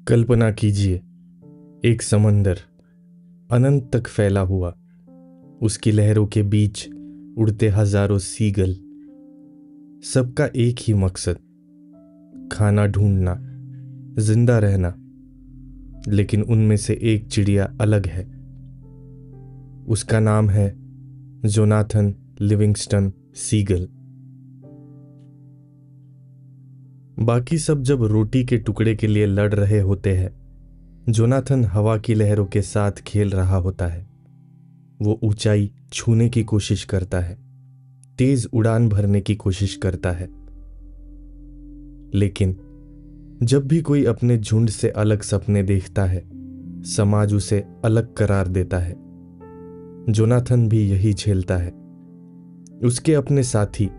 कल्पना कीजिए, एक समंदर अनंत तक फैला हुआ, उसकी लहरों के बीच उड़ते हजारों सीगल। सबका एक ही मकसद, खाना ढूंढना, जिंदा रहना। लेकिन उनमें से एक चिड़िया अलग है। उसका नाम है जोनाथन लिविंगस्टन सीगल। बाकी सब जब रोटी के टुकड़े के लिए लड़ रहे होते हैं, जोनाथन हवा की लहरों के साथ खेल रहा होता है। वो ऊंचाई छूने की कोशिश करता है, तेज उड़ान भरने की कोशिश करता है। लेकिन जब भी कोई अपने झुंड से अलग सपने देखता है, समाज उसे अलग करार देता है। जोनाथन भी यही झेलता है। उसके अपने साथी,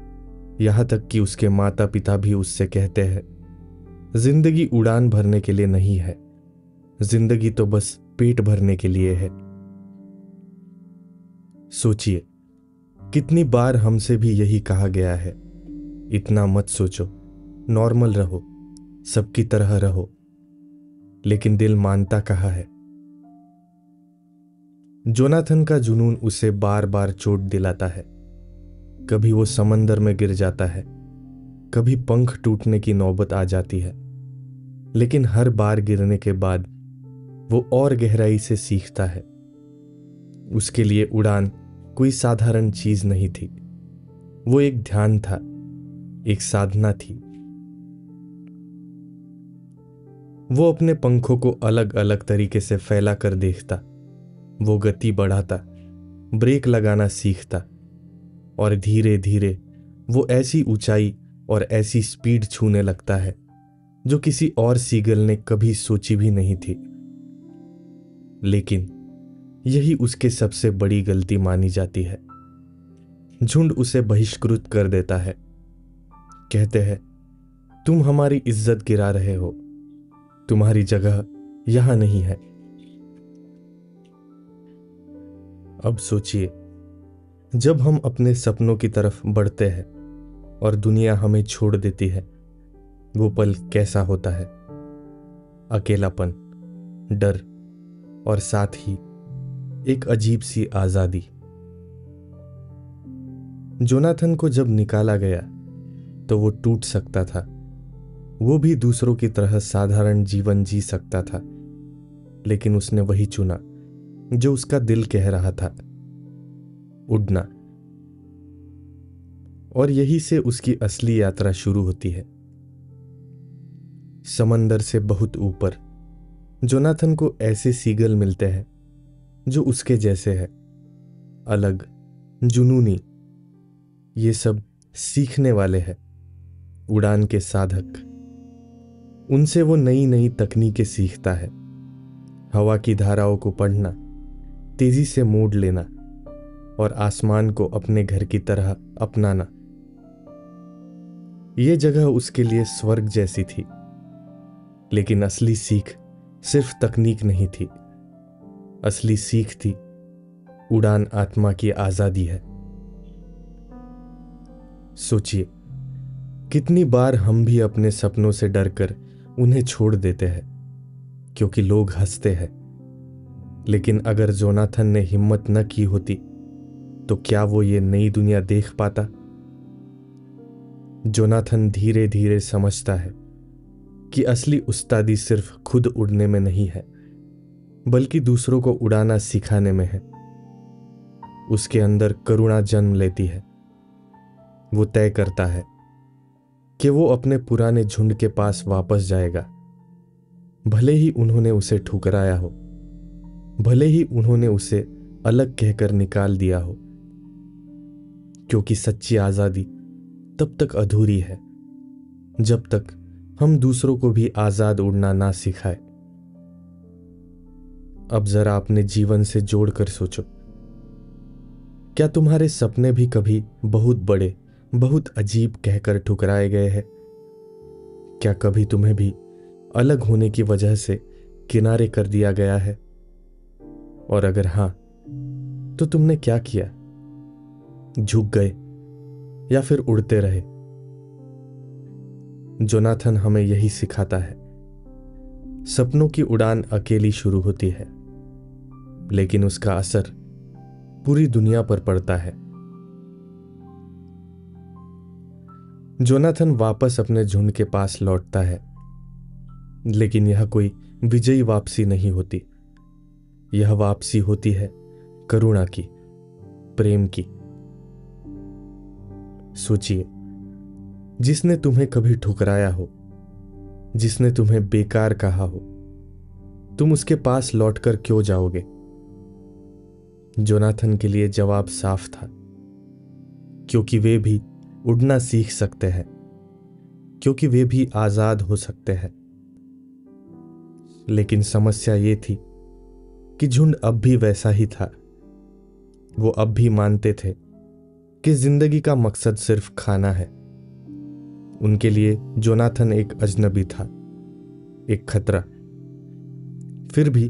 यहां तक कि उसके माता पिता भी उससे कहते हैं, जिंदगी उड़ान भरने के लिए नहीं है, जिंदगी तो बस पेट भरने के लिए है। सोचिए, कितनी बार हमसे भी यही कहा गया है, इतना मत सोचो, नॉर्मल रहो, सबकी तरह रहो। लेकिन दिल मानता कहाँ है। जोनाथन का जुनून उसे बार बार चोट दिलाता है। कभी वो समंदर में गिर जाता है, कभी पंख टूटने की नौबत आ जाती है। लेकिन हर बार गिरने के बाद वो और गहराई से सीखता है। उसके लिए उड़ान कोई साधारण चीज नहीं थी, वो एक ध्यान था, एक साधना थी। वो अपने पंखों को अलग अलग तरीके से फैला कर देखता। वो गति बढ़ाता, ब्रेक लगाना सीखता, और धीरे धीरे वो ऐसी ऊंचाई और ऐसी स्पीड छूने लगता है जो किसी और सीगल ने कभी सोची भी नहीं थी। लेकिन यही उसके सबसे बड़ी गलती मानी जाती है। झुंड उसे बहिष्कृत कर देता है। कहते हैं, तुम हमारी इज्जत गिरा रहे हो, तुम्हारी जगह यहां नहीं है। अब सोचिए, जब हम अपने सपनों की तरफ बढ़ते हैं और दुनिया हमें छोड़ देती है, वो पल कैसा होता है। अकेलापन, डर और साथ ही एक अजीब सी आजादी। जोनाथन को जब निकाला गया तो वो टूट सकता था। वो भी दूसरों की तरह साधारण जीवन जी सकता था। लेकिन उसने वही चुना जो उसका दिल कह रहा था, उड़ना। और यही से उसकी असली यात्रा शुरू होती है। समंदर से बहुत ऊपर जोनाथन को ऐसे सीगल मिलते हैं जो उसके जैसे है, अलग, जुनूनी। ये सब सीखने वाले हैं, उड़ान के साधक। उनसे वो नई नई तकनीकें सीखता है, हवा की धाराओं को पढ़ना, तेजी से मोड़ लेना और आसमान को अपने घर की तरह अपनाना। ये जगह उसके लिए स्वर्ग जैसी थी। लेकिन असली सीख सिर्फ तकनीक नहीं थी, असली सीख थी उड़ान आत्मा की आजादी है। सोचिए, कितनी बार हम भी अपने सपनों से डरकर उन्हें छोड़ देते हैं क्योंकि लोग हंसते हैं। लेकिन अगर जोनाथन ने हिम्मत न की होती तो क्या वो ये नई दुनिया देख पाता। जोनाथन धीरे धीरे समझता है कि असली उस्तादी सिर्फ खुद उड़ने में नहीं है, बल्कि दूसरों को उड़ाना सिखाने में है। उसके अंदर करुणा जन्म लेती है। वो तय करता है कि वो अपने पुराने झुंड के पास वापस जाएगा, भले ही उन्होंने उसे ठुकराया हो, भले ही उन्होंने उसे अलग कहकर निकाल दिया हो। क्योंकि सच्ची आजादी तब तक अधूरी है जब तक हम दूसरों को भी आजाद उड़ना ना सिखाए। अब जरा अपने जीवन से जोड़कर सोचो, क्या तुम्हारे सपने भी कभी बहुत बड़े, बहुत अजीब कहकर ठुकराए गए हैं? क्या कभी तुम्हें भी अलग होने की वजह से किनारे कर दिया गया है? और अगर हां, तो तुमने क्या किया? झुक गए या फिर उड़ते रहे? जोनाथन हमें यही सिखाता है सपनों की उड़ान अकेली शुरू होती है, लेकिन उसका असर पूरी दुनिया पर पड़ता है। जोनाथन वापस अपने झुंड के पास लौटता है, लेकिन यह कोई विजयी वापसी नहीं होती। यह वापसी होती है करुणा की, प्रेम की। सोचिए, जिसने तुम्हें कभी ठुकराया हो, जिसने तुम्हें बेकार कहा हो, तुम उसके पास लौटकर क्यों जाओगे? जोनाथन के लिए जवाब साफ था, क्योंकि वे भी उड़ना सीख सकते हैं, क्योंकि वे भी आजाद हो सकते हैं। लेकिन समस्या ये थी कि झुंड अब भी वैसा ही था। वो अब भी मानते थे कि जिंदगी का मकसद सिर्फ खाना है। उनके लिए जोनाथन एक अजनबी था, एक खतरा। फिर भी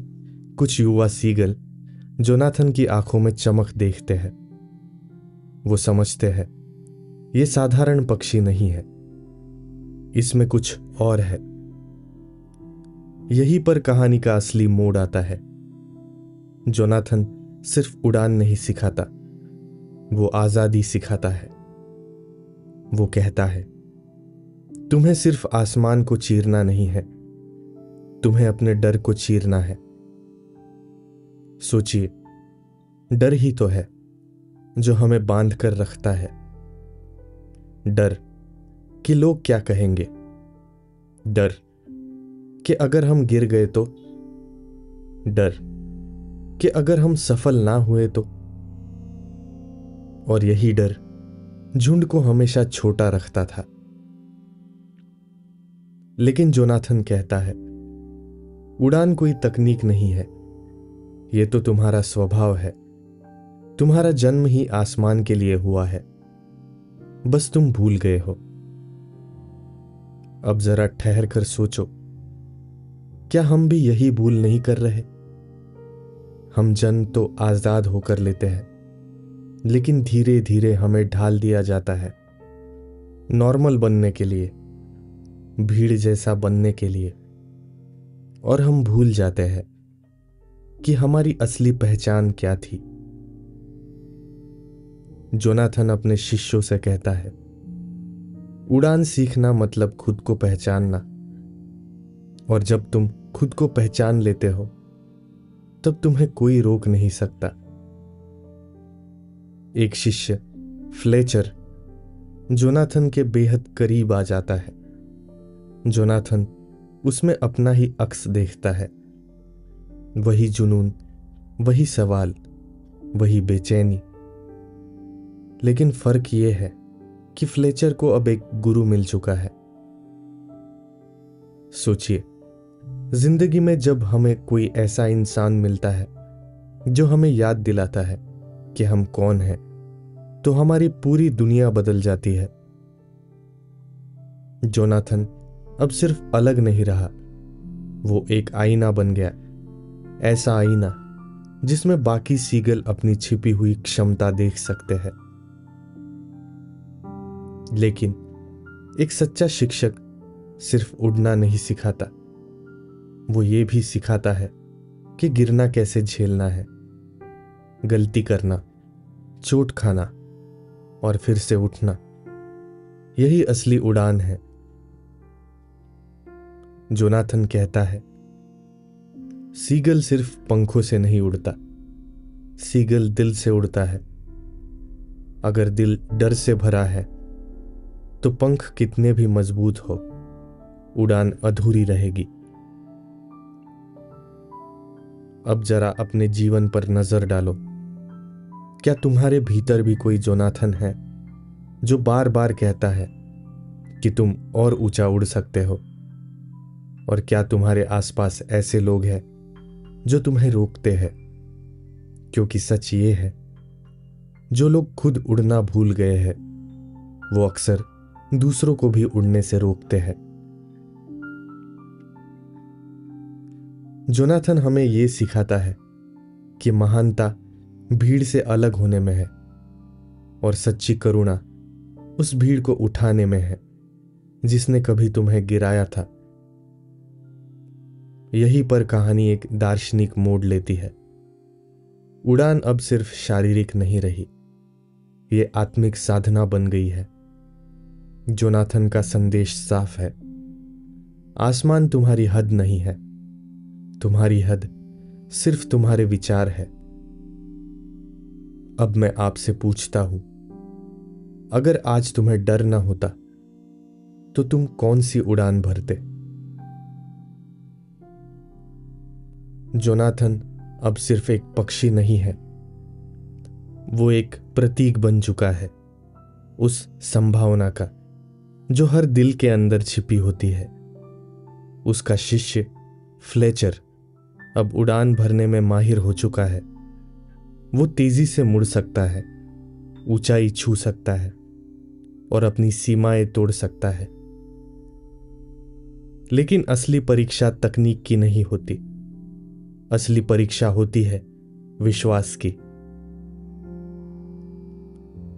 कुछ युवा सीगल जोनाथन की आंखों में चमक देखते हैं। वो समझते हैं ये साधारण पक्षी नहीं है, इसमें कुछ और है। यहीं पर कहानी का असली मोड़ आता है। जोनाथन सिर्फ उड़ान नहीं सिखाता, वो आजादी सिखाता है। वो कहता है, तुम्हें सिर्फ आसमान को चीरना नहीं है, तुम्हें अपने डर को चीरना है। सोचिए, डर ही तो है जो हमें बांध कर रखता है। डर कि लोग क्या कहेंगे, डर कि अगर हम गिर गए तो, डर कि अगर हम सफल ना हुए तो। और यही डर झुंड को हमेशा छोटा रखता था। लेकिन जोनाथन कहता है, उड़ान कोई तकनीक नहीं है, ये तो तुम्हारा स्वभाव है। तुम्हारा जन्म ही आसमान के लिए हुआ है, बस तुम भूल गए हो। अब जरा ठहर कर सोचो, क्या हम भी यही भूल नहीं कर रहे? हम जन्म तो आजाद होकर लेते हैं, लेकिन धीरे धीरे हमें ढाल दिया जाता है, नॉर्मल बनने के लिए, भीड़ जैसा बनने के लिए। और हम भूल जाते हैं कि हमारी असली पहचान क्या थी। जोनाथन अपने शिष्यों से कहता है, उड़ान सीखना मतलब खुद को पहचानना, और जब तुम खुद को पहचान लेते हो तब तुम्हें कोई रोक नहीं सकता। एक शिष्य फ्लेचर जोनाथन के बेहद करीब आ जाता है। जोनाथन उसमें अपना ही अक्स देखता है। वही जुनून, वही सवाल, वही बेचैनी। लेकिन फर्क यह है कि फ्लेचर को अब एक गुरु मिल चुका है। सोचिए, जिंदगी में जब हमें कोई ऐसा इंसान मिलता है जो हमें याद दिलाता है कि हम कौन हैं, तो हमारी पूरी दुनिया बदल जाती है। जोनाथन अब सिर्फ अलग नहीं रहा, वो एक आईना बन गया। ऐसा आईना जिसमें बाकी सीगल अपनी छिपी हुई क्षमता देख सकते हैं। लेकिन एक सच्चा शिक्षक सिर्फ उड़ना नहीं सिखाता, वो ये भी सिखाता है कि गिरना कैसे झेलना है, गलती करना, चोट खाना और फिर से उठना। यही असली उड़ान है। जोनाथन कहता है, सीगल सिर्फ पंखों से नहीं उड़ता, सीगल दिल से उड़ता है। अगर दिल डर से भरा है तो पंख कितने भी मजबूत हो, उड़ान अधूरी रहेगी। अब जरा अपने जीवन पर नजर डालो। क्या तुम्हारे भीतर भी कोई जोनाथन है जो बार बार कहता है कि तुम और ऊंचा उड़ सकते हो? और क्या तुम्हारे आसपास ऐसे लोग हैं जो तुम्हें रोकते हैं? क्योंकि सच ये है, जो लोग खुद उड़ना भूल गए हैं, वो अक्सर दूसरों को भी उड़ने से रोकते हैं। जोनाथन हमें ये सिखाता है कि महानता भीड़ से अलग होने में है, और सच्ची करुणा उस भीड़ को उठाने में है जिसने कभी तुम्हें गिराया था। यहीं पर कहानी एक दार्शनिक मोड़ लेती है। उड़ान अब सिर्फ शारीरिक नहीं रही, ये आत्मिक साधना बन गई है। जोनाथन का संदेश साफ है, आसमान तुम्हारी हद नहीं है, तुम्हारी हद सिर्फ तुम्हारे विचार है। अब मैं आपसे पूछता हूं, अगर आज तुम्हें डर ना होता तो तुम कौन सी उड़ान भरते? जोनाथन अब सिर्फ एक पक्षी नहीं है, वो एक प्रतीक बन चुका है उस संभावना का जो हर दिल के अंदर छिपी होती है। उसका शिष्य फ्लेचर अब उड़ान भरने में माहिर हो चुका है। वो तेजी से मुड़ सकता है, ऊंचाई छू सकता है और अपनी सीमाएं तोड़ सकता है। लेकिन असली परीक्षा तकनीक की नहीं होती, असली परीक्षा होती है विश्वास की।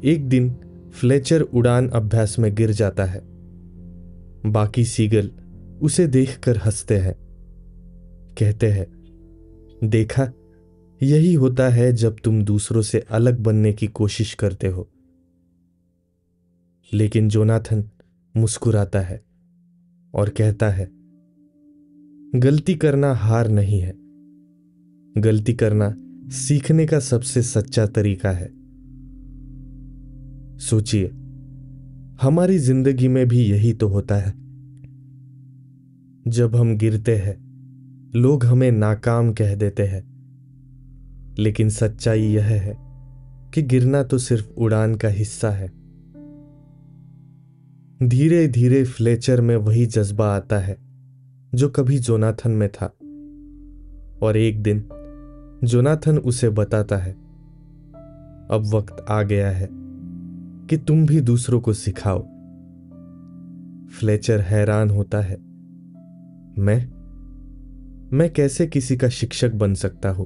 एक दिन फ्लेचर उड़ान अभ्यास में गिर जाता है। बाकी सीगल उसे देखकर हंसते हैं, कहते हैं, देखा, यही होता है जब तुम दूसरों से अलग बनने की कोशिश करते हो। लेकिन जोनाथन मुस्कुराता है और कहता है, गलती करना हार नहीं है, गलती करना सीखने का सबसे सच्चा तरीका है। सोचिए, हमारी जिंदगी में भी यही तो होता है। जब हम गिरते हैं, लोग हमें नाकाम कह देते हैं, लेकिन सच्चाई यह है कि गिरना तो सिर्फ उड़ान का हिस्सा है। धीरे धीरे फ्लेचर में वही जज्बा आता है जो कभी जोनाथन में था, और एक दिन जोनाथन उसे बताता है, अब वक्त आ गया है कि तुम भी दूसरों को सिखाओ। फ्लेचर हैरान होता है, मैं कैसे किसी का शिक्षक बन सकता हूं?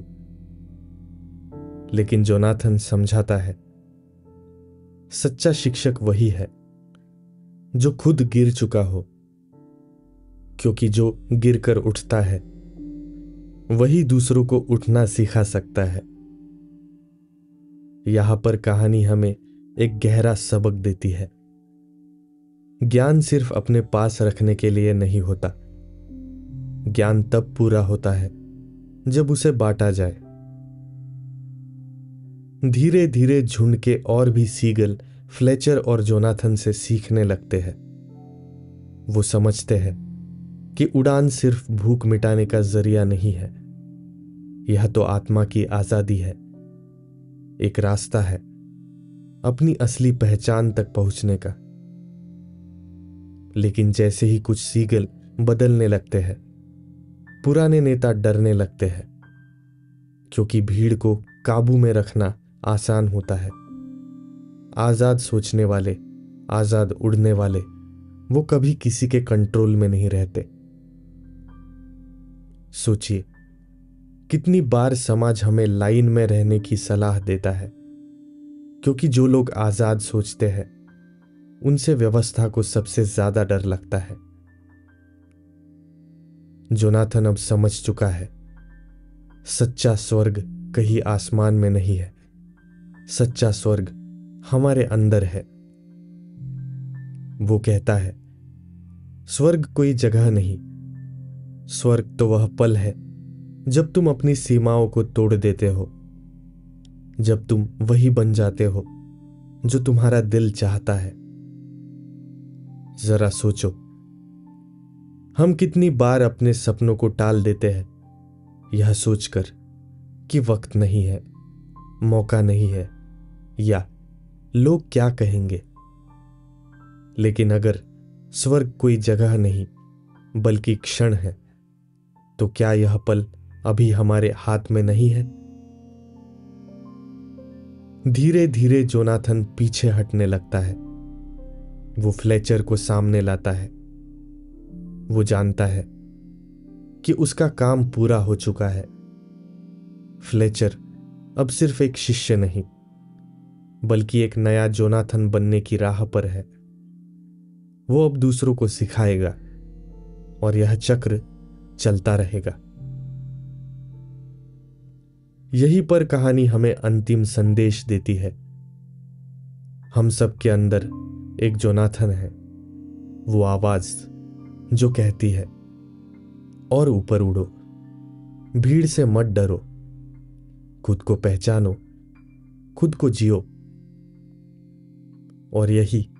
लेकिन जोनाथन समझाता है, सच्चा शिक्षक वही है जो खुद गिर चुका हो, क्योंकि जो गिरकर उठता है वही दूसरों को उठना सिखा सकता है। यहां पर कहानी हमें एक गहरा सबक देती है। ज्ञान सिर्फ अपने पास रखने के लिए नहीं होता, ज्ञान तब पूरा होता है जब उसे बांटा जाए। धीरे धीरे झुंड के और भी सीगल फ्लेचर और जोनाथन से सीखने लगते हैं। वो समझते हैं कि उड़ान सिर्फ भूख मिटाने का जरिया नहीं है, यह तो आत्मा की आजादी है, एक रास्ता है अपनी असली पहचान तक पहुंचने का। लेकिन जैसे ही कुछ सीगल बदलने लगते हैं, पुराने नेता डरने लगते हैं, क्योंकि भीड़ को काबू में रखना आसान होता है। आजाद सोचने वाले, आजाद उड़ने वाले, वो कभी किसी के कंट्रोल में नहीं रहते। सोचिए, कितनी बार समाज हमें लाइन में रहने की सलाह देता है, क्योंकि जो लोग आजाद सोचते हैं उनसे व्यवस्था को सबसे ज्यादा डर लगता है। जोनाथन अब समझ चुका है, सच्चा स्वर्ग कहीं आसमान में नहीं है, सच्चा स्वर्ग हमारे अंदर है। वो कहता है, स्वर्ग कोई जगह नहीं, स्वर्ग तो वह पल है जब तुम अपनी सीमाओं को तोड़ देते हो, जब तुम वही बन जाते हो जो तुम्हारा दिल चाहता है। जरा सोचो, हम कितनी बार अपने सपनों को टाल देते हैं, यह सोचकर कि वक्त नहीं है, मौका नहीं है, या लोग क्या कहेंगे। लेकिन अगर स्वर्ग कोई जगह नहीं बल्कि क्षण है, तो क्या यह पल अभी हमारे हाथ में नहीं है? धीरे धीरे जोनाथन पीछे हटने लगता है। वो फ्लेचर को सामने लाता है। वो जानता है कि उसका काम पूरा हो चुका है। फ्लेचर अब सिर्फ एक शिष्य नहीं, बल्कि एक नया जोनाथन बनने की राह पर है। वो अब दूसरों को सिखाएगा, और यह चक्र चलता रहेगा। यही पर कहानी हमें अंतिम संदेश देती है। हम सब के अंदर एक जोनाथन है, वो आवाज जो कहती है और ऊपर उड़ो, भीड़ से मत डरो, खुद को पहचानो, खुद को जियो। और यही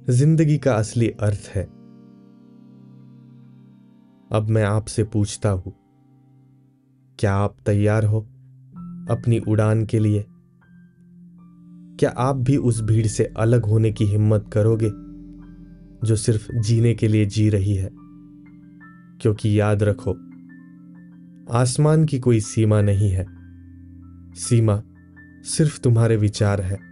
जिंदगी का असली अर्थ है। अब मैं आपसे पूछता हूं, क्या आप तैयार हो अपनी उड़ान के लिए? क्या आप भी उस भीड़ से अलग होने की हिम्मत करोगे जो सिर्फ जीने के लिए जी रही है? क्योंकि याद रखो, आसमान की कोई सीमा नहीं है, सीमा सिर्फ तुम्हारे विचार है।